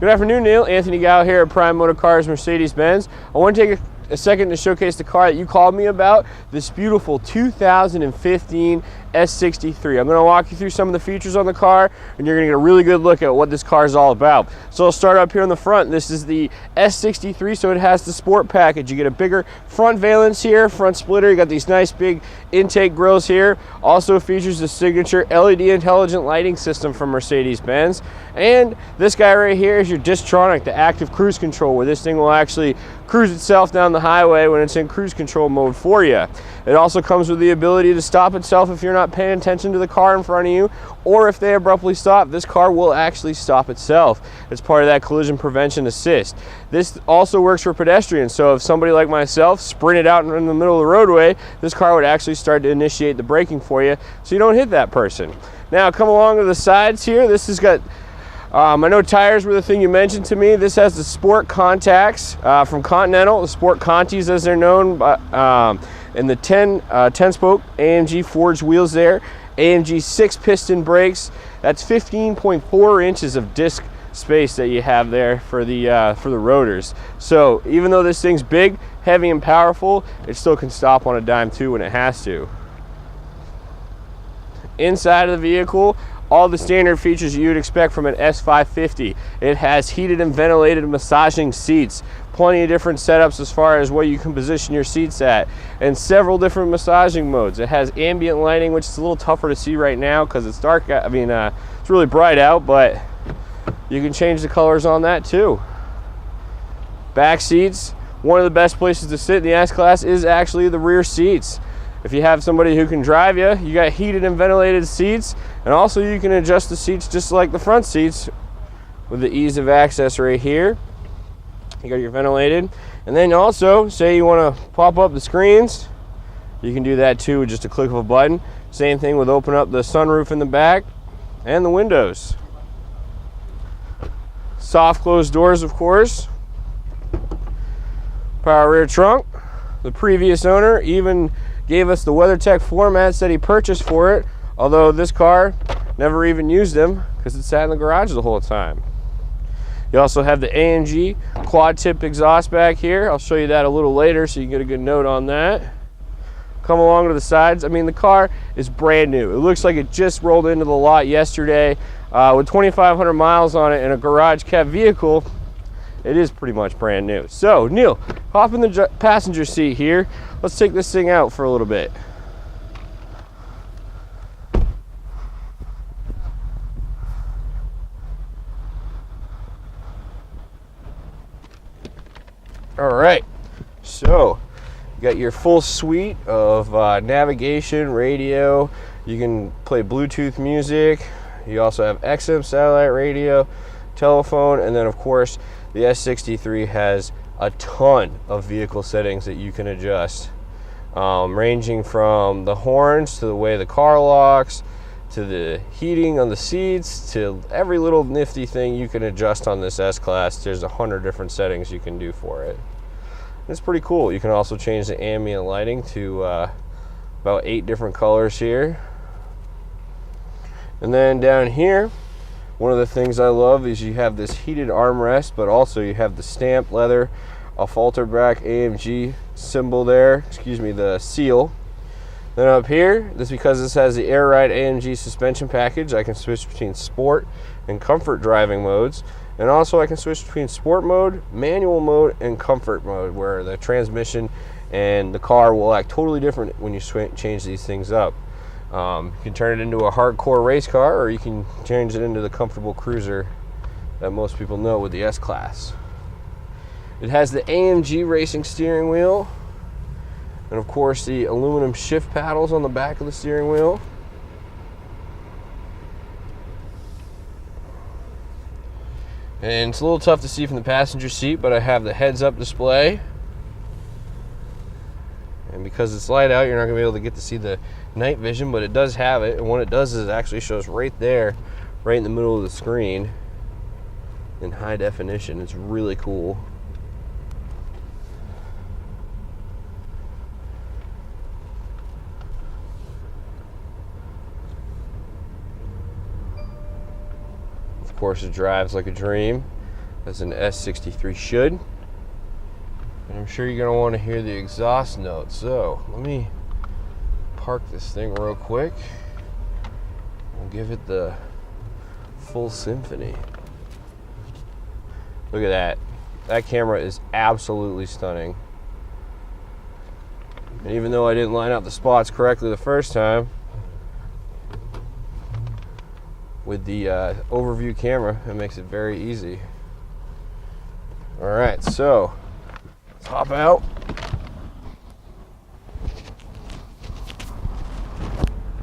Good afternoon, Neil. Anthony Gao here at Prime Motor Cars Mercedes-Benz. I want to take a second to showcase the car that you called me about, this beautiful 2015 S63. I'm going to walk you through some of the features on the car, and you're going to get a really good look at what this car is all about. So I'll start up here on the front. This is the S63, so it has the sport package. You get a bigger front valence here, front splitter. You got these nice big intake grills here. Also features the signature LED intelligent lighting system from Mercedes-Benz. And this guy right here is your Distronic, the active cruise control, where this thing will actually cruise itself down the highway when it's in cruise control mode for you. It also comes with the ability to stop itself if you're not paying attention to the car in front of you, or if they abruptly stop, this car will actually stop itself. It's part of that collision prevention assist. This also works for pedestrians, so if somebody like myself sprinted out in the middle of the roadway, this car would actually start to initiate the braking for you so you don't hit that person. Now come along to the sides here. This has got I know tires were the thing you mentioned to me. This has the Sport Contacts from Continental, the Sport Contis as they're known, and the 10-spoke AMG forged wheels there. AMG 6-piston brakes. That's 15.4 inches of disc space that you have there for the rotors. So even though this thing's big, heavy, and powerful, it still can stop on a dime too when it has to. Inside of the vehicle, all the standard features you would expect from an S550. It has heated and ventilated massaging seats, plenty of different setups as far as where you can position your seats at, and several different massaging modes. It has ambient lighting, which is a little tougher to see right now because it's dark. I mean, it's really bright out, but you can change the colors on that too. Back seats, one of the best places to sit in the S-Class is actually the rear seats. If you have somebody who can drive you, you got heated and ventilated seats, and also you can adjust the seats just like the front seats with the ease of access right here. You got your ventilated, and then also say you want to pop up the screens, you can do that too with just a click of a button. Same thing with open up the sunroof in the back and the windows. Soft closed doors, of course. Power rear trunk. The previous owner even gave us the WeatherTech floor mats that he purchased for it, although this car never even used them because it sat in the garage the whole time. You also have the AMG quad tip exhaust back here. I'll show you that a little later so you can get a good note on that. Come along to the sides. I mean, the car is brand new. It looks like it just rolled into the lot yesterday. With 2,500 miles on it in a garage kept vehicle, it is pretty much brand new. So, Neil, hop in the passenger seat here. Let's take this thing out for a little bit. All right, so you got your full suite of navigation, radio. You can play Bluetooth music. You also have XM satellite radio, telephone, and then of course the S63 has a ton of vehicle settings that you can adjust, ranging from the horns to the way the car locks, to the heating on the seats, to every little nifty thing you can adjust on this S-Class. There's 100 different settings you can do for it. It's pretty cool. You can also change the ambient lighting to about 8 different colors here. And then down here, one of the things I love is you have this heated armrest, but also you have the stamped leather, a Falterback AMG symbol there, the seal. Then up here, because this has the Air Ride AMG suspension package, I can switch between sport and comfort driving modes. And also I can switch between sport mode, manual mode, and comfort mode, where the transmission and the car will act totally different when you change these things up. You can turn it into a hardcore race car, or you can change it into the comfortable cruiser that most people know with the S-Class. It has the AMG racing steering wheel, and of course the aluminum shift paddles on the back of the steering wheel. And it's a little tough to see from the passenger seat, but I have the heads-up display. And because it's light out, you're not going to be able to get to see the night vision, but it does have it. And what it does is it actually shows right there, right in the middle of the screen, in high definition. It's really cool. Of course, it drives like a dream. as an S63 should. And I'm sure you're going to want to hear the exhaust note. So let me park this thing real quick. We'll give it the full symphony. Look at that. That camera is absolutely stunning. And even though I didn't line up the spots correctly the first time, with the overview camera, it makes it very easy. All right, so let's hop out.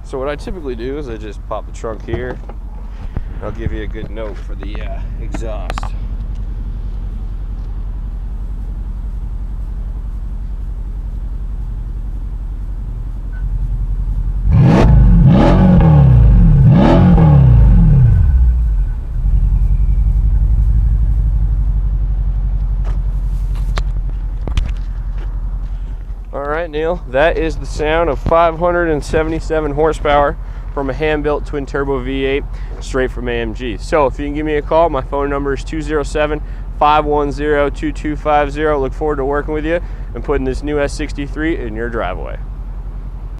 So what I typically do is I just pop the trunk here. I'll give you a good note for the exhaust. Alright, Neil, that is the sound of 577 horsepower from a hand-built twin-turbo V8 straight from AMG. So if you can give me a call, my phone number is 207-510-2250. Look forward to working with you and putting this new S63 in your driveway.